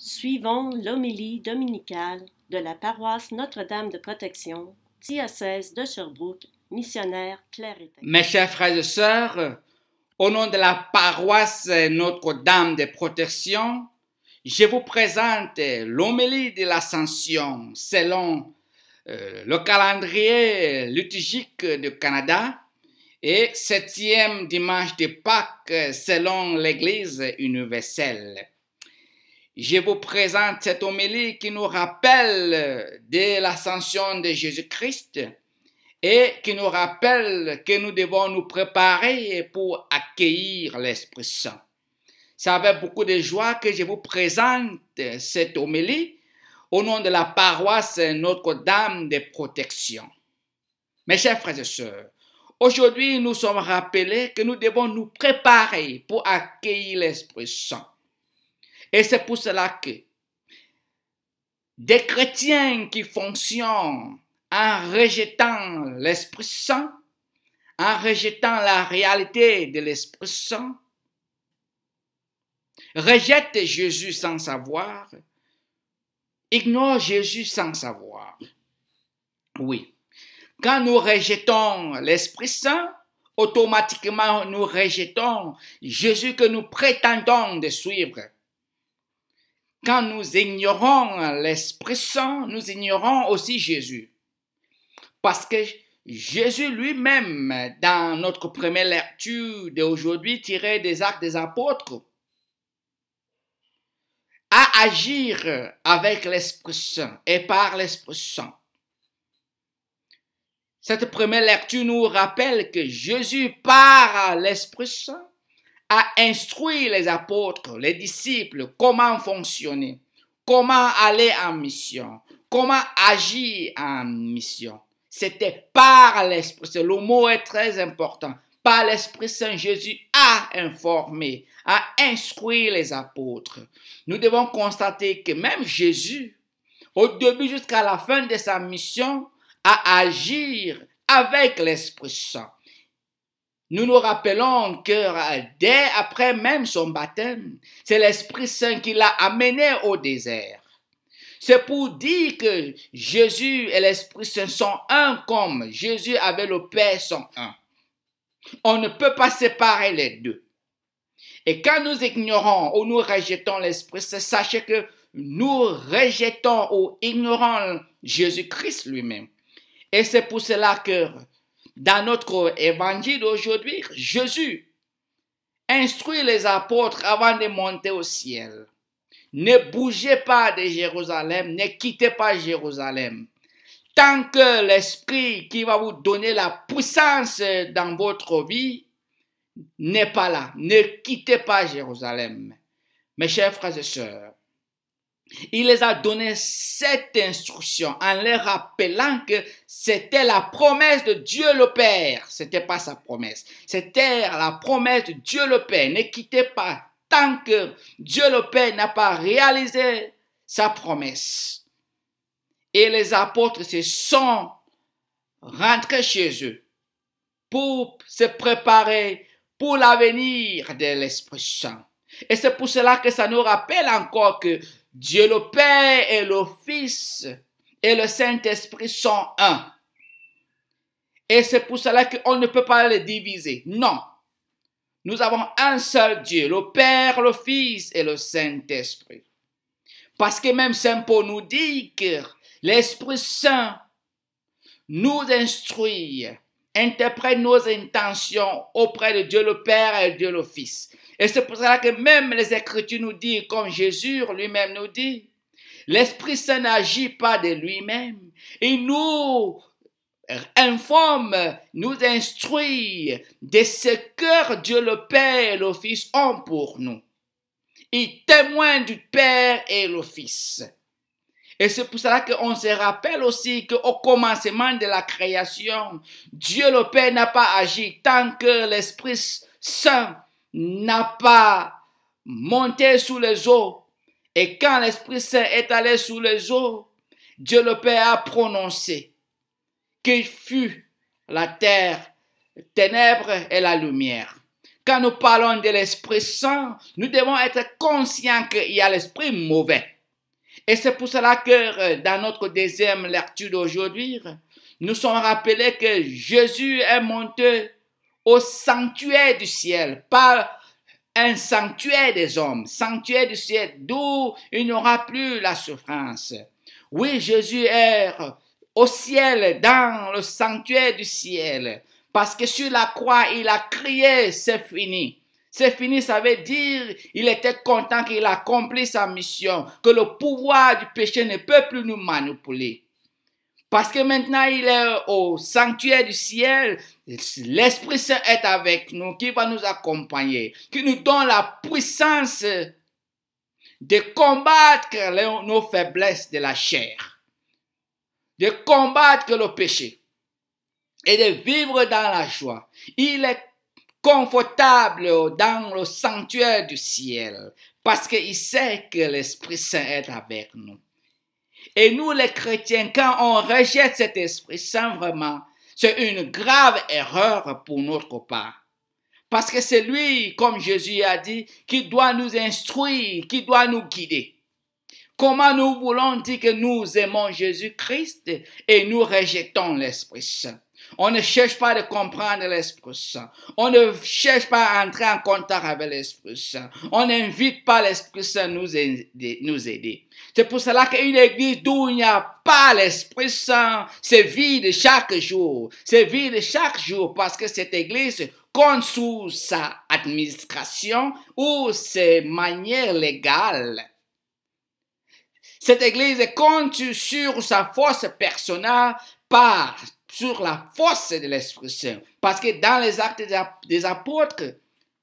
Suivons l'homélie dominicale de la paroisse Notre-Dame de Protection, diocèse de Sherbrooke, missionnaire Claire Étain. Mes chers frères et sœurs, au nom de la paroisse Notre-Dame de Protection, je vous présente l'homélie de l'Ascension selon le calendrier liturgique du Canada et 7e dimanche de Pâques selon l'Église universelle. Je vous présente cette homélie qui nous rappelle de l'ascension de Jésus-Christ et qui nous rappelle que nous devons nous préparer pour accueillir l'Esprit Saint. C'est avec beaucoup de joie que je vous présente cette homélie au nom de la paroisse Notre-Dame de Protection. Mes chers frères et sœurs, aujourd'hui nous sommes rappelés que nous devons nous préparer pour accueillir l'Esprit Saint. Et c'est pour cela que des chrétiens qui fonctionnent en rejetant l'Esprit Saint, en rejetant la réalité de l'Esprit Saint, rejettent Jésus sans savoir, ignorent Jésus sans savoir. Oui, quand nous rejetons l'Esprit Saint, automatiquement nous rejetons Jésus que nous prétendons de suivre. Quand nous ignorons l'Esprit Saint, nous ignorons aussi Jésus. Parce que Jésus lui-même, dans notre première lecture d'aujourd'hui tirée des Actes des Apôtres, a agi avec l'Esprit Saint et par l'Esprit Saint. Cette première lecture nous rappelle que Jésus, par l'Esprit Saint, a instruit les apôtres, les disciples, comment fonctionner, comment aller en mission, comment agir en mission. C'était par l'Esprit Saint. Le mot est très important. Par l'Esprit Saint, Jésus a informé, a instruit les apôtres. Nous devons constater que même Jésus, au début jusqu'à la fin de sa mission, a agi avec l'Esprit Saint. Nous nous rappelons que dès après même son baptême, c'est l'Esprit Saint qui l'a amené au désert. C'est pour dire que Jésus et l'Esprit Saint sont un comme Jésus avec le Père sont un. On ne peut pas séparer les deux. Et quand nous ignorons ou nous rejetons l'Esprit Saint, sachez que nous rejetons ou ignorons Jésus-Christ lui-même. Et c'est pour cela que dans notre évangile d'aujourd'hui, Jésus instruit les apôtres avant de monter au ciel. Ne bougez pas de Jérusalem, ne quittez pas Jérusalem. Tant que l'Esprit qui va vous donner la puissance dans votre vie n'est pas là. Ne quittez pas Jérusalem. Mes chers frères et sœurs, il les a donné cette instruction en leur rappelant que c'était la promesse de Dieu le Père. C'était pas sa promesse. C'était la promesse de Dieu le Père. Ne quittez pas tant que Dieu le Père n'a pas réalisé sa promesse. Et les apôtres se sont rentrés chez eux pour se préparer pour l'avenir de l'Esprit Saint. Et c'est pour cela que ça nous rappelle encore que Dieu le Père et le Fils et le Saint-Esprit sont un. Et c'est pour cela qu'on ne peut pas les diviser. Non. Nous avons un seul Dieu, le Père, le Fils et le Saint-Esprit. Parce que même Saint Paul nous dit que l'Esprit Saint nous instruit, interprète nos intentions auprès de Dieu le Père et Dieu le Fils. Et c'est pour cela que même les Écritures nous disent, comme Jésus lui-même nous dit, l'Esprit Saint n'agit pas de lui-même. Il nous informe, nous instruit de ce que Dieu le Père et le Fils ont pour nous. Il témoigne du Père et le Fils. Et c'est pour cela qu'on se rappelle aussi qu'au commencement de la création, Dieu le Père n'a pas agi tant que l'Esprit Saint n'a pas monté sous les eaux. Et quand l'Esprit Saint est allé sous les eaux, Dieu le Père a prononcé qu'il fut la terre, ténèbres et la lumière. quand nous parlons de l'Esprit Saint, nous devons être conscients qu'il y a l'esprit mauvais. Et c'est pour cela que dans notre deuxième lecture d'aujourd'hui, nous sommes rappelés que Jésus est monté au sanctuaire du ciel, pas un sanctuaire des hommes, sanctuaire du ciel, d'où il n'y aura plus la souffrance. Oui, Jésus est au ciel, dans le sanctuaire du ciel, parce que sur la croix, il a crié, c'est fini. C'est fini, ça veut dire il était content qu'il accomplisse sa mission, que le pouvoir du péché ne peut plus nous manipuler. Parce que maintenant il est au sanctuaire du ciel, l'Esprit Saint est avec nous, qui va nous accompagner, qui nous donne la puissance de combattre nos faiblesses de la chair, de combattre le péché et de vivre dans la joie. Il est confortable dans le sanctuaire du ciel parce qu'il sait que l'Esprit Saint est avec nous. Et nous les chrétiens, quand on rejette cet Esprit Saint vraiment, c'est une grave erreur pour notre part. Parce que c'est lui, comme Jésus a dit, qui doit nous instruire, qui doit nous guider. Comment nous voulons dire que nous aimons Jésus-Christ et nous rejetons l'Esprit Saint? On ne cherche pas à comprendre l'Esprit Saint. On ne cherche pas à entrer en contact avec l'Esprit Saint. On n'invite pas l'Esprit Saint à nous aider. C'est pour cela qu'une église d'où il n'y a pas l'Esprit Saint, c'est vide chaque jour. C'est vide chaque jour parce que cette église compte sous sa administration ou ses manières légales. Cette église compte sur sa force personnelle, pas sur la force de l'Esprit Saint. Parce que dans les actes des apôtres,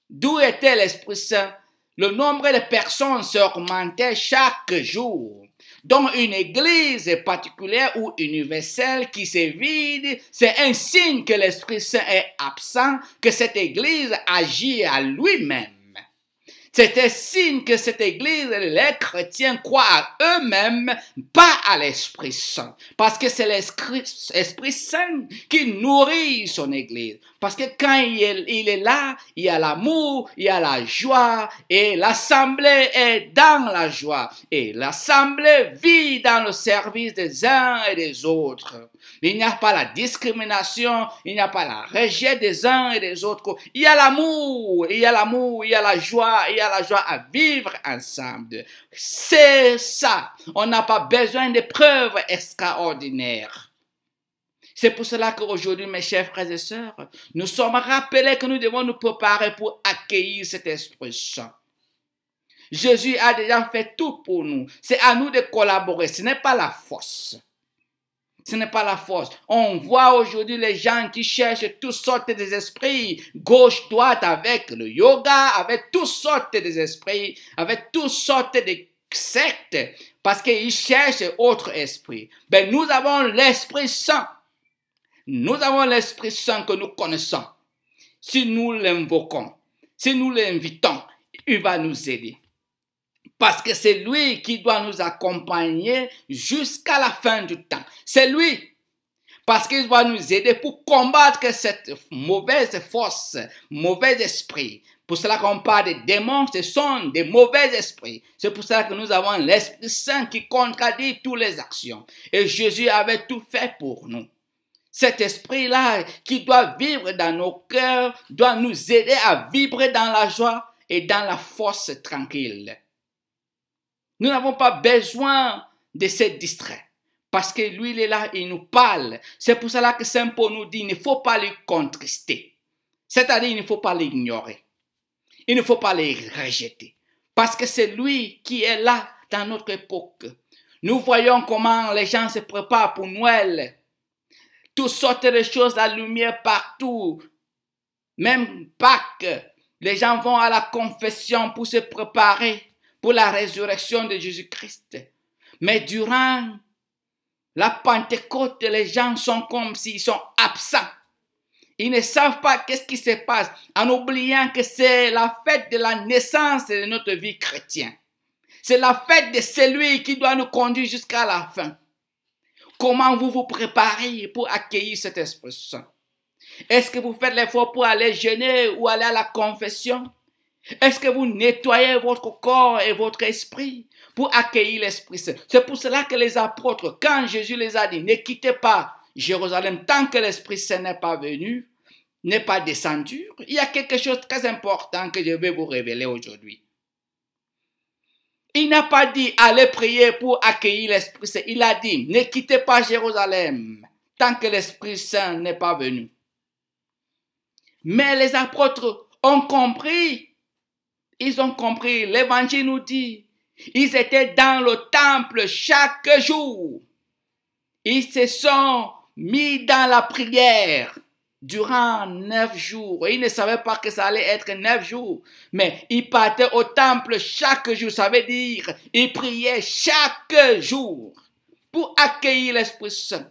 d'où était l'Esprit Saint, le nombre de personnes s'augmentait chaque jour. Donc une église particulière ou universelle qui se vide, c'est un signe que l'Esprit Saint est absent, que cette église agit à lui-même. C'est un signe que cette église, les chrétiens croient à eux-mêmes, pas à l'Esprit Saint. Parce que c'est l'Esprit Saint qui nourrit son église. Parce que quand il est là, il y a l'amour, il y a la joie, et l'assemblée est dans la joie. Et l'assemblée vit dans le service des uns et des autres. Il n'y a pas la discrimination, il n'y a pas la rejet des uns et des autres. Il y a l'amour, il y a l'amour, il y a la joie, il y a la joie à vivre ensemble. C'est ça. On n'a pas besoin de preuves extraordinaires. C'est pour cela qu'aujourd'hui, mes chers frères et sœurs, nous sommes rappelés que nous devons nous préparer pour accueillir cet Esprit Saint. Jésus a déjà fait tout pour nous. C'est à nous de collaborer. Ce n'est pas la force. Ce n'est pas la force. On voit aujourd'hui les gens qui cherchent toutes sortes d'esprits, gauche, droite, avec le yoga, avec toutes sortes d'esprits, avec toutes sortes de sectes, parce qu'ils cherchent autre esprit. Ben, nous avons l'Esprit Saint. Nous avons l'Esprit Saint que nous connaissons. Si nous l'invoquons, si nous l'invitons, il va nous aider. Parce que c'est lui qui doit nous accompagner jusqu'à la fin du temps. C'est lui. Parce qu'il doit nous aider pour combattre cette mauvaise force, mauvais esprit. Pour cela qu'on parle des démons, ce sont des mauvais esprits. C'est pour cela que nous avons l'Esprit Saint qui contredit toutes les actions. Et Jésus avait tout fait pour nous. Cet esprit-là qui doit vivre dans nos cœurs, doit nous aider à vibrer dans la joie et dans la force tranquille. Nous n'avons pas besoin de se distraire. Parce que lui, il est là, il nous parle. C'est pour cela que Saint Paul nous dit, il ne faut pas le contrister. C'est-à-dire, il ne faut pas l'ignorer. Il ne faut pas le rejeter. Parce que c'est lui qui est là dans notre époque. Nous voyons comment les gens se préparent pour Noël. Toutes sortes de choses, la lumière partout. Même Pâques, les gens vont à la confession pour se préparer pour la résurrection de Jésus-Christ. Mais durant la Pentecôte, les gens sont comme s'ils sont absents. Ils ne savent pas qu'est-ce qui se passe en oubliant que c'est la fête de la naissance de notre vie chrétienne. C'est la fête de celui qui doit nous conduire jusqu'à la fin. Comment vous vous préparez pour accueillir cet Esprit Saint? Est-ce que vous faites l'effort pour aller jeûner ou aller à la confession? Est-ce que vous nettoyez votre corps et votre esprit pour accueillir l'Esprit Saint? C'est pour cela que les apôtres, quand Jésus les a dit, ne quittez pas Jérusalem tant que l'Esprit Saint n'est pas venu, n'est pas descendu, il y a quelque chose de très important que je vais vous révéler aujourd'hui. Il n'a pas dit allez prier pour accueillir l'Esprit Saint. Il a dit ne quittez pas Jérusalem tant que l'Esprit Saint n'est pas venu. Mais les apôtres ont compris. Ils ont compris. L'Évangile nous dit ils étaient dans le temple chaque jour. Ils se sont mis dans la prière durant 9 jours. Et ils ne savaient pas que ça allait être 9 jours. Mais ils partaient au temple chaque jour. Ça veut dire ils priaient chaque jour pour accueillir l'Esprit Saint,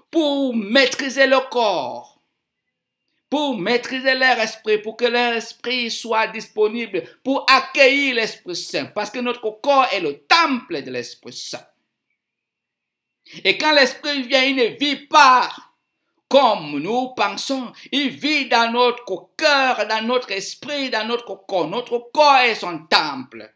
pour maîtriser le corps, pour maîtriser leur esprit, pour que leur esprit soit disponible pour accueillir l'Esprit Saint. Parce que notre corps est le temple de l'Esprit Saint. Et quand l'Esprit vient, il ne vit pas comme nous pensons. Il vit dans notre cœur, dans notre esprit, dans notre corps. Notre corps est son temple.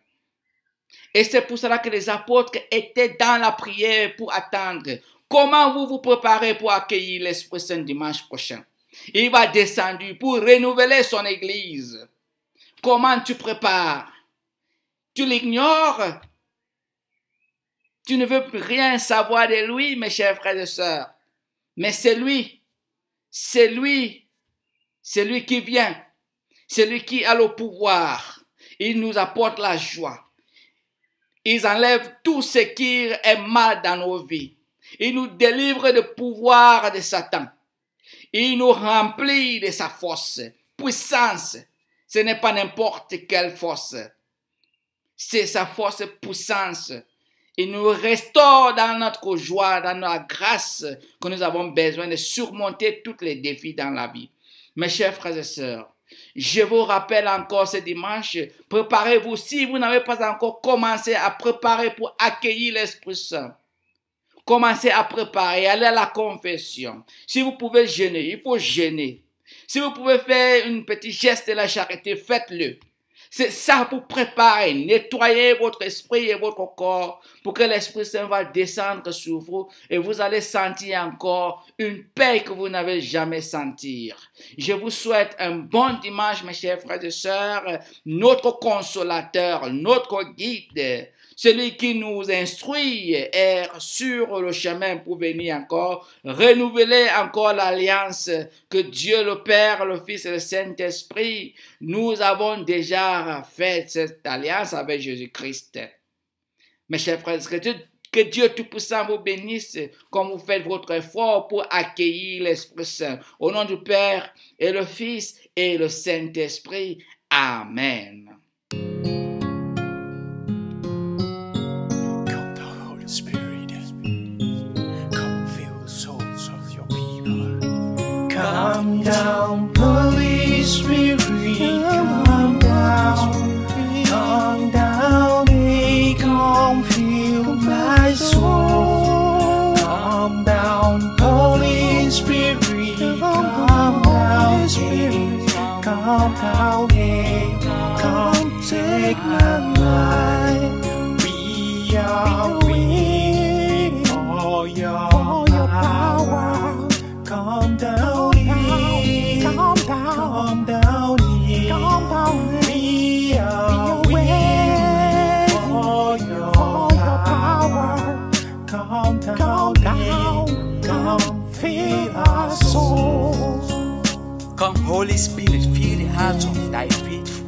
Et c'est pour cela que les apôtres étaient dans la prière pour attendre. Comment vous vous préparez pour accueillir l'Esprit Saint dimanche prochain? Il va descendre pour renouveler son église. Comment tu prépares? Tu l'ignores? Tu ne veux plus rien savoir de lui, mes chers frères et sœurs. Mais c'est lui qui vient. C'est lui qui a le pouvoir. Il nous apporte la joie. Il enlève tout ce qui est mal dans nos vies. Il nous délivre du pouvoir de Satan. Il nous remplit de sa force, puissance. Ce n'est pas n'importe quelle force. C'est sa force, puissance. Il nous restaure dans notre joie, dans notre grâce que nous avons besoin de surmonter tous les défis dans la vie. Mes chers frères et sœurs, je vous rappelle encore ce dimanche, préparez-vous si vous n'avez pas encore commencé à préparer pour accueillir l'Esprit Saint. Commencez à préparer, allez à la confession. Si vous pouvez jeûner, il faut jeûner. Si vous pouvez faire un petit geste de la charité, faites-le. C'est ça pour préparer, nettoyer votre esprit et votre corps pour que l'Esprit Saint va descendre sur vous et vous allez sentir encore une paix que vous n'avez jamais sentie. Je vous souhaite un bon dimanche, mes chers frères et sœurs. Notre consolateur, notre guide, celui qui nous instruit est sur le chemin pour venir encore renouveler encore l'alliance que Dieu le Père, le Fils et le Saint-Esprit, nous avons déjà fait cette alliance avec Jésus-Christ. Mes chers frères, que Dieu Tout-Puissant vous bénisse comme vous faites votre effort pour accueillir l'Esprit Saint. Au nom du Père et le Fils et le Saint-Esprit. Amen. Come down, Holy Spirit, come down, hey, come fill my soul. Come down, Holy Spirit, come down, hey, come down, hey, come take my life. We are waiting for your power. Come down here, come down here, we are waiting for your power. Come down here, come fill our souls. Come, Holy Spirit, fill the hearts of thy faithful.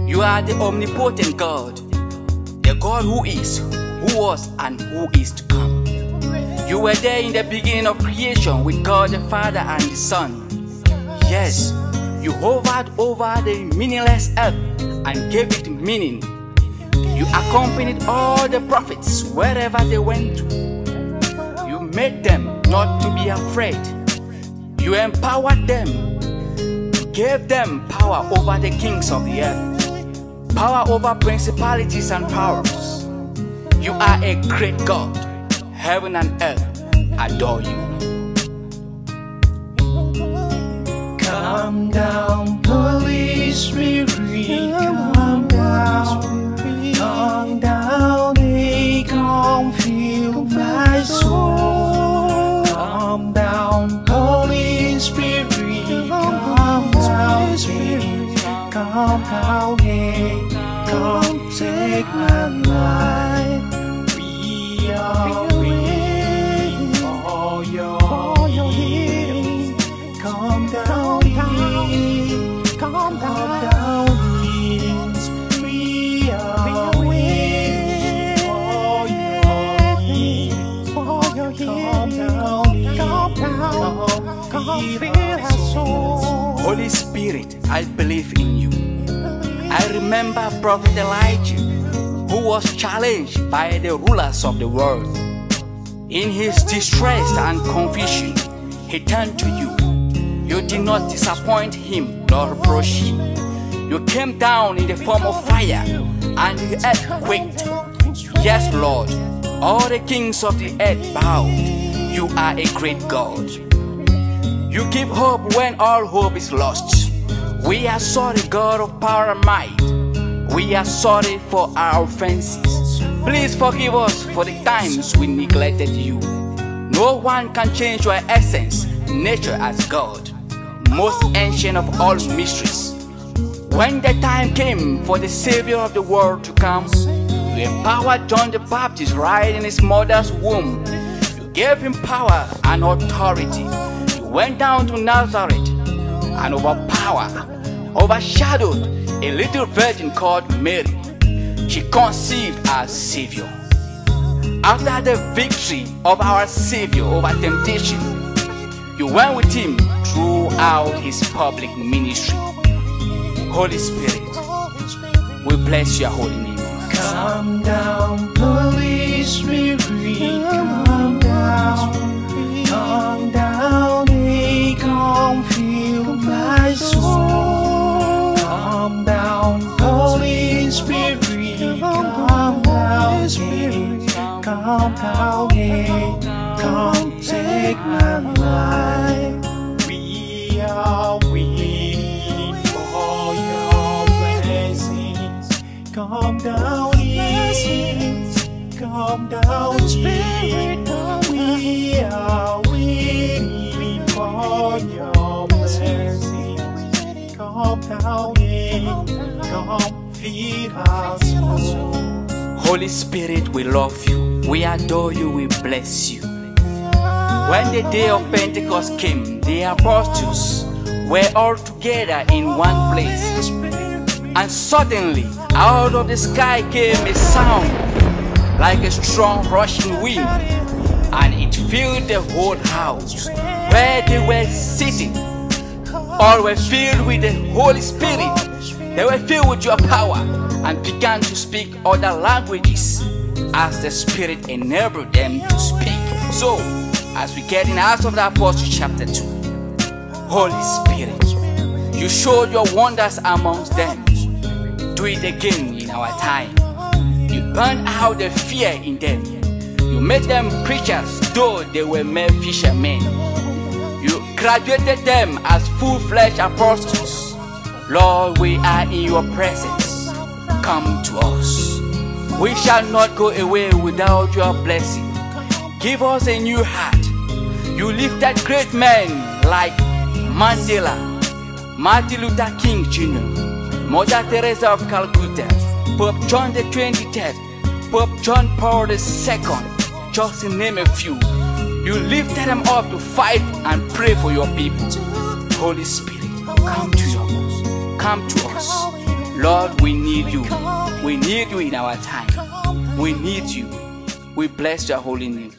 You are the omnipotent God, the God who is, who was, and who is to come. You were there in the beginning of creation with God the Father and the Son. Yes, you hovered over the meaningless earth and gave it meaning. You accompanied all the prophets wherever they went to. You made them not to be afraid. You empowered them. You gave them power over the kings of the earth, power over principalities and powers. You are a great God. Heaven and earth adore you. Come down, Holy Spirit, come down, come down, come fill my soul. Come down, Holy Spirit, come down, come down, come take my life. We are waiting for your healing. Come down, come down, we are waiting for your healing. Come fill our soul. Holy Spirit, I believe in you. I remember Prophet Elijah, who was challenged by the rulers of the world. In his distress and confusion, he turned to you. You did not disappoint him nor reproach him. You came down in the form of fire, and the earth quaked. Yes, Lord, all the kings of the earth bowed. You are a great God. You give hope when all hope is lost. We are sorry, God of power and might. We are sorry for our offenses. Please forgive us for the times we neglected you. No one can change your essence, nature as God, most ancient of all mysteries. When the time came for the Savior of the world to come, you empowered John the Baptist right in his mother's womb. You gave him power and authority. You went down to Nazareth and overshadowed a little virgin called Mary. She conceived as Savior. After the victory of our Savior over temptation, you went with him throughout his public ministry. Holy Spirit, we bless your holy name. Come down, Holy Spirit, come down, come down, come fill my soul. Come down, Holy Spirit, come down, come down, come take my life. We are waiting for your blessings. Come down, come down, Spirit. We are waiting for your blessings. Come down, come feed us. Holy Spirit, we love you, we adore you, we bless you. When the day of Pentecost came, the apostles were all together in one place. And suddenly, out of the sky came a sound like a strong rushing wind, and it filled the whole house where they were sitting. All were filled with the Holy Spirit. They were filled with your power and began to speak other languages as the Spirit enabled them to speak. So, as we get in Acts of the Apostles chapter 2, Holy Spirit, you showed your wonders amongst them. Do it again in our time. You burned out the fear in them. You made them preachers, though they were mere fishermen. You graduated them as full-fledged apostles. Lord, we are in your presence. Come to us. We shall not go away without your blessing. Give us a new heart. You lifted great men like Mandela, Martin Luther King Jr., Mother Teresa of Calcutta, Pope John the 23rd, Pope John Paul II, just to name a few. You lifted them up to fight and pray for your people. Holy Spirit, come to us. Come to us. Lord, we need you. We need you in our time. We need you. We bless your holy name.